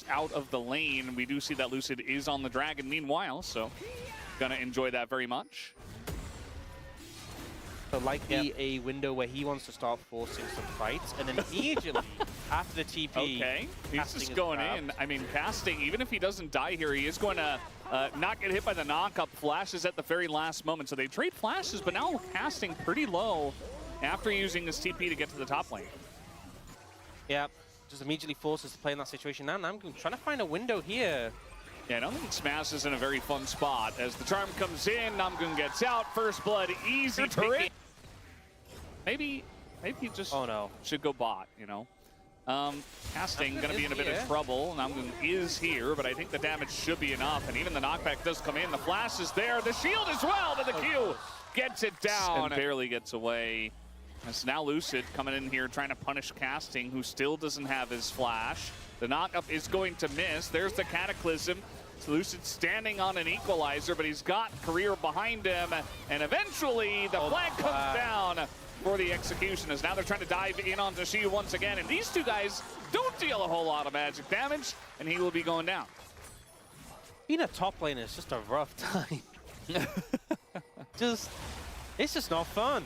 out of the lane. We do see that Lucid is on the Dragon meanwhile, so gonna enjoy that very much. So likely a window where he wants to start forcing some fights, and then immediately after the TP, okay, he's just going in. I mean, Casting, even if he doesn't die here, he is going to not get hit by the knock-up. Flashes at the very last moment. So they trade flashes, but now Casting pretty low after using this TP to get to the top lane. Yeah, just immediately forces to play in that situation. Now Namgoong trying to find a window here. Yeah, I don't think Smash is in a very fun spot. As the charm comes in, Namgoong gets out. First blood, easy turret. Maybe he just should go bot, you know. Casting going to be in a bit of trouble. Namgoong is here, but I think the damage should be enough. And even the knockback does come in. The flash is there. The shield as well to the Q. Gets it down and barely gets away. As now Lucid coming in here trying to punish Casting, who still doesn't have his flash. The knockup is going to miss. There's the Cataclysm. So Lucid standing on an equalizer, but he's got Career behind him. And eventually the flag comes down for the execution, as now they're trying to dive in onto Shiu once again. And these two guys don't deal a whole lot of magic damage, and he will be going down. Being a top laner is just a rough time. It's just not fun.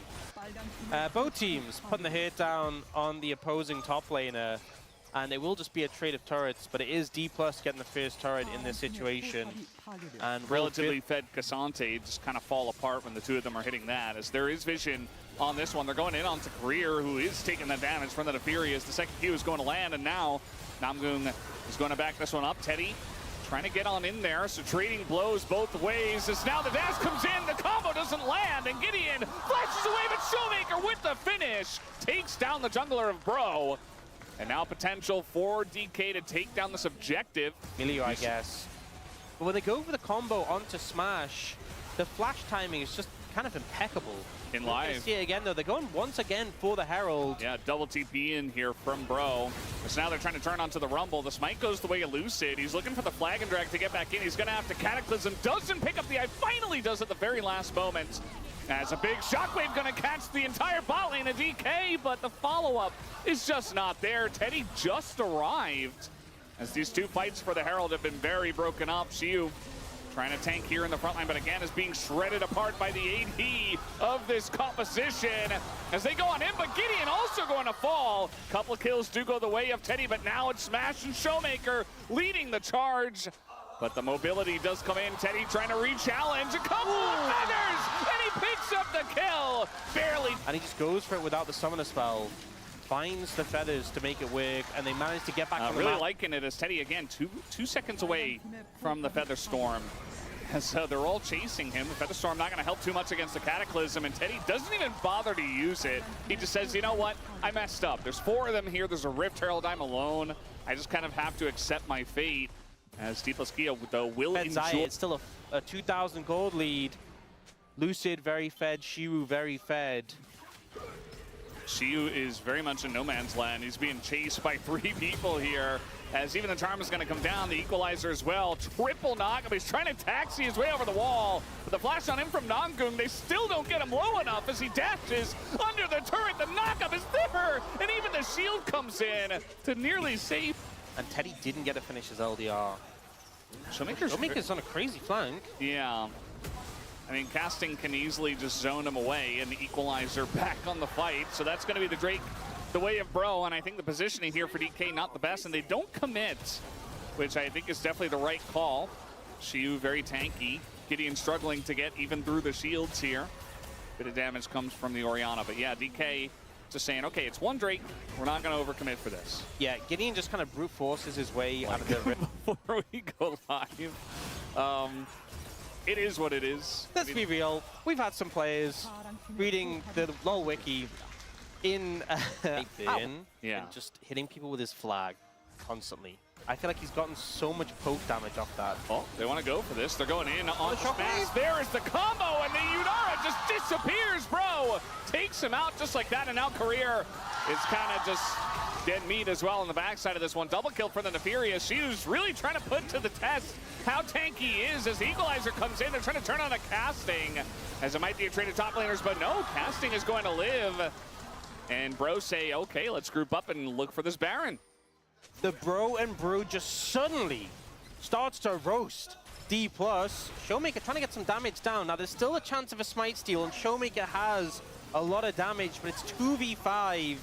Both teams putting the hit down on the opposing top laner, and it will just be a trade of turrets, but it is Dplus getting the first turret in this situation. And relatively fed Cassante just kind of fall apart when the two of them are hitting that, as there is vision on this one. They're going in onto Career, who is taking the damage from the Fury as the second Q is going to land, and now Namgoong is going to back this one up. Teddy trying to get on in there, so trading blows both ways. As now the dash comes in, the combo doesn't land, and Gideon flashes away, but Showmaker with the finish takes down the jungler of Bro. And now potential for DK to take down this objective. Milio, I guess. But when they go for the combo onto Smash, the flash timing is just kind of impeccable. In live. See it again, though. They're going once again for the Herald. Yeah, double TP in here from Bro. So now they're trying to turn onto the Rumble. The smite goes the way of Lucid. He's looking for the flag and drag to get back in. He's going to have to Cataclysm. Doesn't pick up the eye. Finally does at the very last moment. As a big shockwave going to catch the entire bot lane of DK, but the follow-up is just not there. Teddy just arrived, as these two fights for the Herald have been very broken up. Shiu trying to tank here in the front line, but again is being shredded apart by the AD of this composition as they go on in, but Gideon also going to fall. Couple of kills do go the way of Teddy, but now it's Smash and Showmaker leading the charge. But the mobility does come in. Teddy trying to re-challenge. A couple of feathers, and he picks up the kill. Barely. And he just goes for it without the summoner spell. Finds the feathers to make it work, and they manage to get back on the really map. liking it as Teddy, again, two seconds away from the Feather Storm. So they're all chasing him. The Feather Storm not going to help too much against the Cataclysm, and Teddy doesn't even bother to use it. He just says, you know what? I messed up. There's 4 of them here. There's a Rift Herald. I'm alone. I just kind of have to accept my fate. As Dplus, though, will enjoy. It's still a 2,000 gold lead. Lucid very fed, Shiu very fed. Shiu is very much in no man's land. He's being chased by 3 people here. As even the charm is going to come down, the equalizer as well. Triple knock. He's trying to taxi his way over the wall. But the flash on him from Namgoong, they still don't get him low enough as he dashes under the turret. The knockup is there, and even the shield comes in to nearly save. And Teddy didn't get to finish his LDR. Showmaker's on a crazy flank. Yeah. I mean, Casting can easily just zone him away, and the equalizer back on the fight. So that's going to be the Drake, the way of Bro. And I think the positioning here for DK not the best, and they don't commit, which I think is definitely the right call. Shiu very tanky. Gideon struggling to get even through the shields here. Bit of damage comes from the Orianna, but yeah, DK just saying, okay, it's one Drake. We're not going to overcommit for this. Yeah, Gideon just kind of brute forces his way out of the before we go live. It is what it is. Let's be real. We've had some players reading the LoL wiki in and just hitting people with his flag constantly. I feel like he's gotten so much poke damage off that. Oh, they want to go for this. They're going in on Smash. There is the combo, and the Yunara just disappears, Bro. Takes him out just like that, and now Career is kind of just dead meat as well on the backside of this one. Double kill for the Nefarious. Shiu's really trying to put to the test how tanky he is as the equalizer comes in. They're trying to turn on a Casting, as it might be a trade of top laners, but no, Casting is going to live. And Bro say, okay, let's group up and look for this Baron. the Bro and Brew just suddenly starts to roast Dplus. Showmaker trying to get some damage down. Now, there's still a chance of a smite steal, and Showmaker has a lot of damage, but it's 2v5.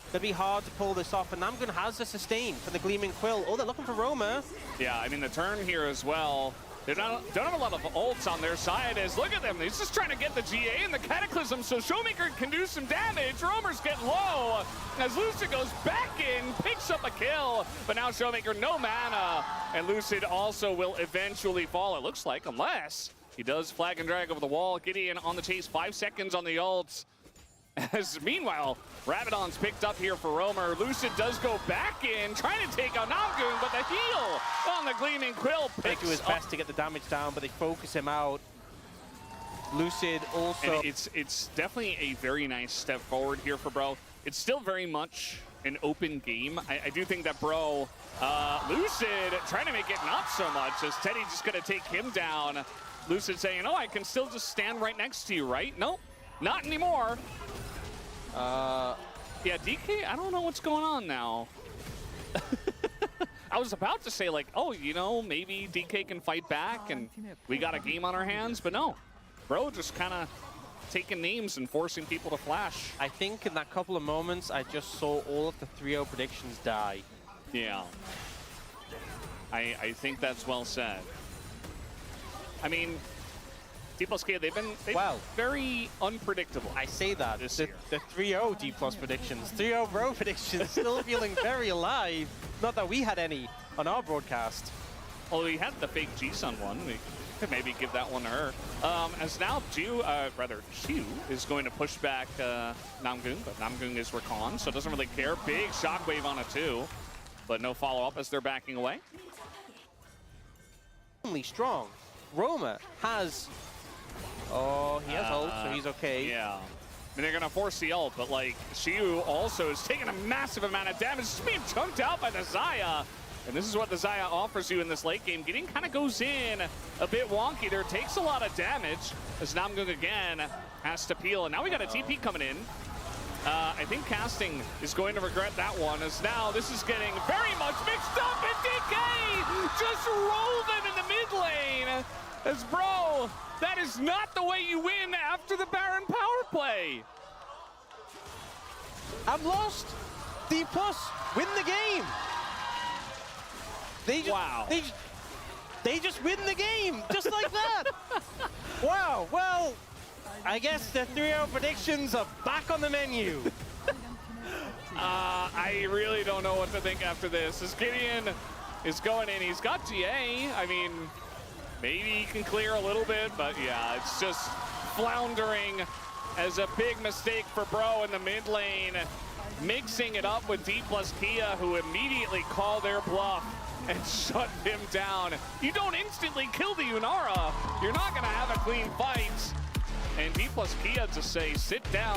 It'll be hard to pull this off, and Namgun has the sustain for the Gleaming Quill. Oh, they're looking for Roma. Yeah, I mean, the turn here as well. They don't have a lot of ults on their side. Look at them. He's just trying to get the GA and the Cataclysm so Showmaker can do some damage. Romer's getting low as Lucid goes back in, picks up a kill. But now Showmaker, no mana. And Lucid also will eventually fall, it looks like, unless he does flag and drag over the wall. Gideon on the chase, 5 seconds on the ults. As meanwhile, Rabadon's picked up here for Romer. Lucid does go back in, trying to take out Namgun, but the heal on the Gleaming Quill picks do his best to get the damage down, but they focus him out. Lucid also... And it's definitely a very nice step forward here for Bro. It's still very much an open game. I do think that Bro, Lucid trying to make it not so much, as Teddy just going to take him down. Lucid saying, oh, I can still just stand right next to you, right? Nope, not anymore. Yeah, DK, I don't know what's going on now. I was about to say, like, oh, you know, maybe DK can fight back and we got a game on our hands, but no. Bro just kind of taking names and forcing people to flash. I think in that couple of moments, I just saw all of the 3-0 predictions die. Yeah. I think that's well said. I mean, Dplus, they've been very unpredictable. I say that. This the 3-0 Dplus predictions, 3-0 Bro predictions, still feeling very alive. Not that we had any on our broadcast. Well, we had the fake G-Sun one. We could maybe give that one to her. As now Xiu is going to push back Namgun, but Namgun is recon, so doesn't really care. Big shockwave on a 2, but no follow-up as they're backing away. Strong. Roma has... Oh, he has ult, so he's okay. Yeah. I mean, they're going to force the ult, but, like, Xiu also is taking a massive amount of damage. Just being chunked out by the Xayah. And this is what the Xayah offers you in this late game. Getting kind of goes in a bit wonky there. Takes a lot of damage as Namgung again has to peel. And now we got a TP coming in. I think Casting is going to regret that one, as now this is getting very much mixed up, and DK just rolled him in the mid lane. As Bro, that is not the way you win after the Baron power play. I'm lost. Dplus win the game. They just win the game, just like that. Wow, well, I guess the 3-0 predictions are back on the menu. I really don't know what to think after this. As Gideon is going in, he's got GA. I mean, maybe he can clear a little bit, but yeah, it's just floundering as a big mistake for Bro in the mid lane. Mixing it up with Dplus Kia, who immediately call their bluff and shut him down. You don't instantly kill the Unara, you're not gonna have a clean fight. And Dplus Kia to say, sit down.